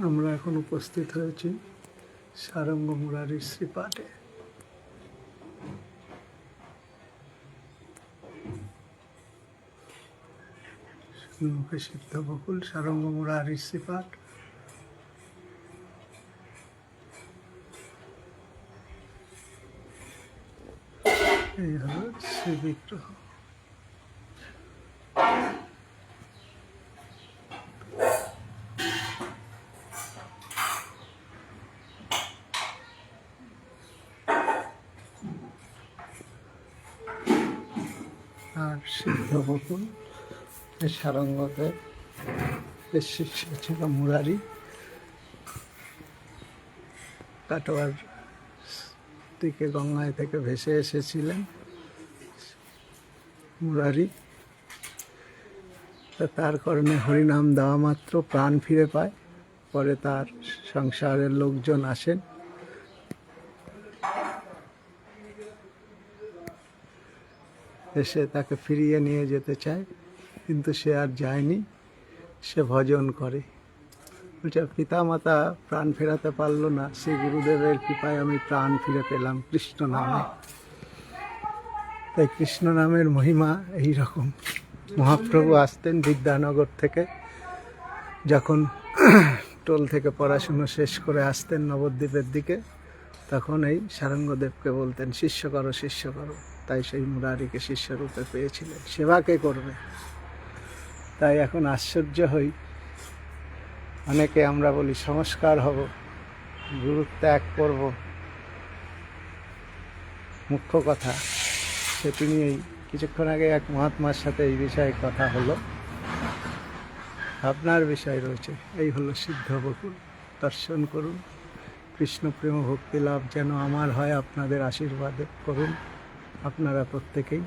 আমরা এখন উপস্থিত হয়েছি সারঙ্গ মুরারির শ্রীপাঠে। মুখে সিদ্ধ বকুল, সারঙ্গ মুরারির শ্রীপাঠ। এই হলো শ্রী বিগ্রহ। আর সিদ্ধ বকুল সারঙ্গদেব শিষ্য ছিল মুরারি। কাটোয়ার থেকে গঙ্গায় থেকে ভেসে এসেছিলেন মুরারি। তার কারণে হরিনাম দেওয়া মাত্র প্রাণ ফিরে পায়। পরে তার সংসারের লোকজন আসেন, এসে তাকে ফিরিয়ে নিয়ে যেতে চায়, কিন্তু সে আর যায়নি, সে ভজন করে। বলছে পিতামাতা প্রাণ ফেরাতে পারলো না, সেই গুরুদেবের কৃপায় আমি প্রাণ ফিরে পেলাম কৃষ্ণ নামে। তাই কৃষ্ণ নামের মহিমা এই রকম। মহাপ্রভু আসতেন বিদ্যানগর থেকে, যখন টোল থেকে পড়াশুনো শেষ করে আসতেন নবদ্বীপের দিকে, তখন এই সারঙ্গদেবকে বলতেন শিষ্য করো, শিষ্য করো। তাই সেই মুরারিকে শিষ্যরূপে পেয়েছিলেন, সেবাকে করবে। তাই এখন আশ্চর্য হই, অনেকে আমরা বলি সংস্কার হব, গুরু ত্যাগ করব, মুখ্য কথা সেটি নিয়েই কিছুক্ষণ আগে এক মহাত্মার সাথে এই বিষয়ে কথা হলো। ভাবনার বিষয় রয়েছে। এই হলো সিদ্ধ বকুল। দর্শন করুন, কৃষ্ণ প্রেম ভক্তি লাভ যেন আমার হয়, আপনাদের আশীর্বাদে করুন আপনারা প্রত্যেকেই।